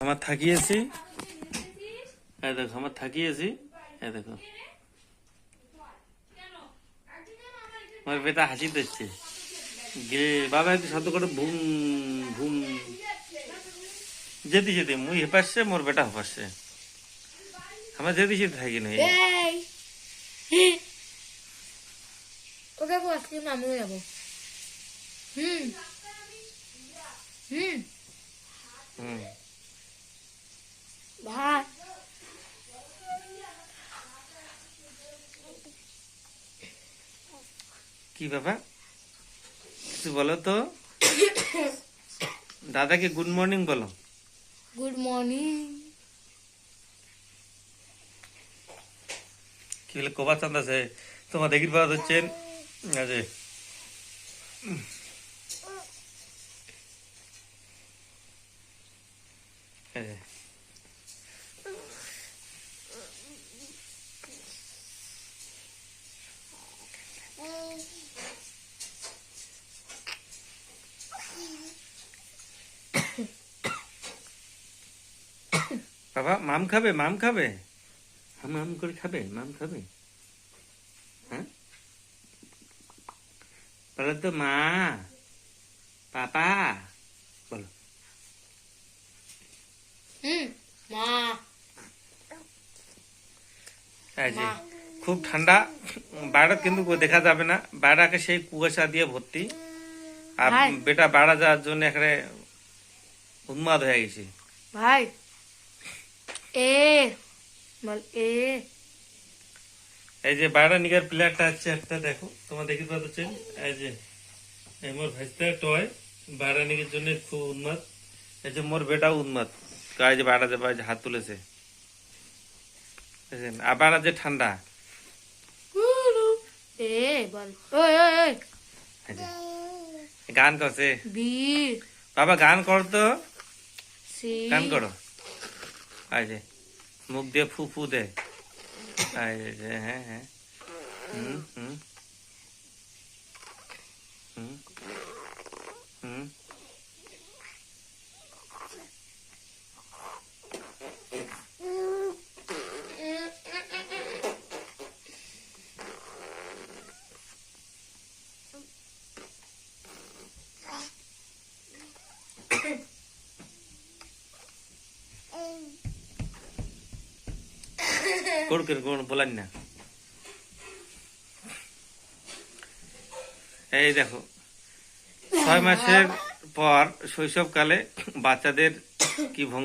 আমার থাকিয়েছি, এই দেখো আমার থাকিয়েছি, এই দেখো আমার বেটা হাসি দিচ্ছে। বাবা একটু শব্দ করে ভুম ভুম যেতে যেতে মুই হেপাসছে, মোর বেটা হেপাসছে, আমার যেতে যেতে থাকি না। ওকে আইসক্রিম আমিও যাবো। হুম হুম হুম ভাই কি বাবা কিছু বলো তো, দাদাকে গুড মর্নিং বলো। Good morning. কি বলে কবা চান্দ আছে তোমার দেখির পাওয়া হচ্ছেন আজে বাবা মাম খাবে, মাম খাবে, হাম হাম করে খাবে, মাম খাবে। হ্যাঁ বলো তো মা, পাপা বলো। মা এই যে খুব ঠান্ডা, বাইরে কিন্তু দেখা যাবে না, বাইরে সেই কুয়াশা দিয়ে ভর্তি। আর ভাই। বেটা বাড়া যাওয়ার জন্য এখানে উন্মাদ হয়ে গেছে। ভাই এ বল এ এই যে বাইরে নিগার প্লেয়ারটা আছে একটা, দেখো তোমার দেখি পাচ্ছেন, এই যে এই মোর ভাইস্তা টয় বাইরে নিগের জন্য খুব উন্মাদ। এই যে মোর বেটাও উন্মাদ, এই যে বাইরে যাবে, হাত তুলেছে। বুঝলেন? আবার যে ঠান্ডা, এ বল ওই ওই ওই এই যে গান করছে বি বাবা, গান করো তো, সি গান করো। এই যে মুখ দিয়ে ফু ফু দে, এই যে হ্যাঁ হ্যাঁ হুম হুম হুম হুম কোড় কোন বলেন না। এই দেখো 6 মাসের পর শৈশবকালে বাচ্চাদের কি ভঙ্গি